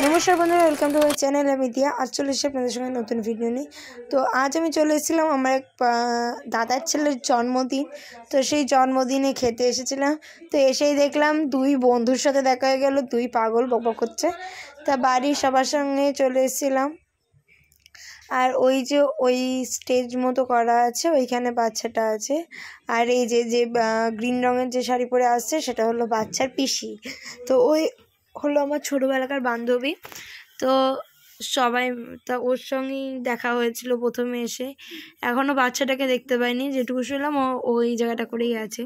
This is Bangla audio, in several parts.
नमस्कार बंधुरा वेलकम टू माई चैनल আমি দিয়া আজ চলে এসেছি আপনাদের সঙ্গে নতুন ভিডিও নিয়ে। তো আজ আমি চলে এসেছিলাম আমার এক দাদার ছেলের জন্মদিন। তো সেই জন্মদিনে খেতে এসেছিলাম। তো এসেই দেখলাম দুই বন্ধুর সাথে দেখা হয়ে গেল, দুই পাগল বকবক করছে। তা বাড়ির সবার সঙ্গে চলে এসেছিলাম। আর ওই যে ওই স্টেজ মতো করা আছে, ওইখানে বাচ্চাটা আছে। আর এই যে যে গ্রিন রঙের যে শাড়ি পরে আসছে সেটা হলো বাচ্চার পিসি। তো ওই হলো আমার ছোটোবেলাকার বান্ধবী। তো সবাই তা ওর সঙ্গেই দেখা হয়েছিল প্রথমে এসে। এখনও বাচ্চাটাকে দেখতে পাইনি, যেটুকু শুনলাম ও ওই জায়গাটা করেই আছে।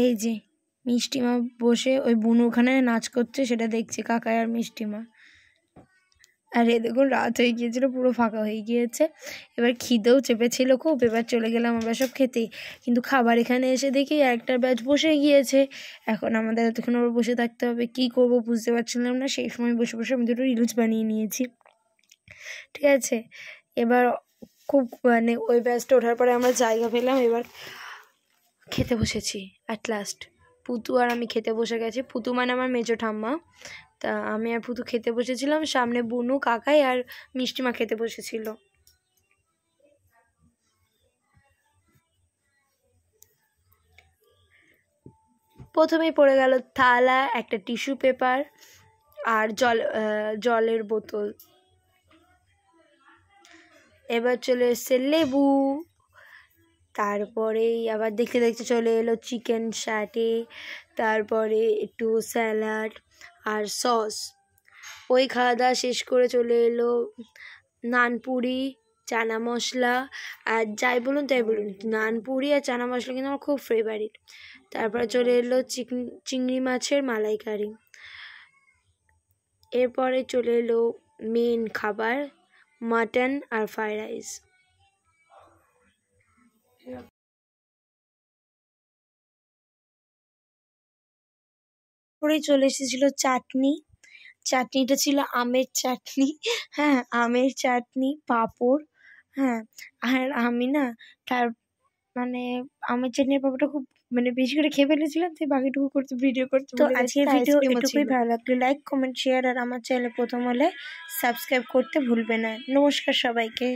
এই যে মিষ্টিমা বসে ওই বুনু ওখানে নাচ করছে, সেটা দেখছে কাকাই আর মিষ্টিমা। আর এ দেখুন রাত হয়ে গিয়েছিল, পুরো ফাঁকা হয়ে গিয়েছে। এবার খিদেও চেপেছিল খুব। এবার চলে গেলাম আমরা সব খেতে। কিন্তু খাবার এখানে এসে দেখি একটা ব্যাচ বসে গিয়েছে। এখন আমাদের এতক্ষণ ওর বসে থাকতে হবে, কি করব বুঝতে পারছিলাম না। সেই সময় বসে বসে আমি দুটো রিলস বানিয়ে নিয়েছি, ঠিক আছে। এবার খুব মানে ওই ব্যাচটা ওঠার পরে আমরা জায়গা পেলাম, এবার খেতে বসেছি অ্যাট লাস্ট। পুতু আর আমি খেতে বসে গেছি। পুতু মানে আমার মেজো ঠাম্মা। তা আমি আর পুতু খেতে বসেছিলাম, সামনে বুনু, কাকাই আর মিষ্টিমা খেতে বসেছিল। প্রথমেই পড়ে গেল থালা, একটা টিস্যু পেপার আর জলের বোতল। এবার চলে এসছে লেবু। তারপরেই আবার দেখতে দেখতে চলে এলো চিকেন স্যাটে, তারপরে একটু স্যালাড আর সস। ওই খাওয়া দাওয়া শেষ করে চলে এলো নানপুরি, চানা মশলা। আর যাই বলুন তাই বলুন, নানপুরি আর চানা মশলা কিন্তু আমার খুব ফেভারিট। তারপরে চলে এলো চিংড়ি মাছের মালাইকারি। এরপরে চলে এলো মেন খাবার, মাটন আর ফ্রাইড রাইস। পরেই চলে এসেছিল চাটনি। চাটনিটা ছিল আমের চাটনি। হ্যাঁ, আমের চাটনি, পাঁপড়। হ্যাঁ, আর আমি না তার মানে আমের চাটনি আর পাঁপড়টা খুব মানে বেশি করে খেয়ে ফেলেছিলাম, তাই বাকিটুকু করতে ভিডিও করতে। তো আজকের ভিডিও এটুকুই। ভালো লাগলে লাইক, কমেন্ট, শেয়ার আর আমার চ্যানেলে প্রথম হলে সাবস্ক্রাইব করতে ভুলবে না। নমস্কার সবাইকে।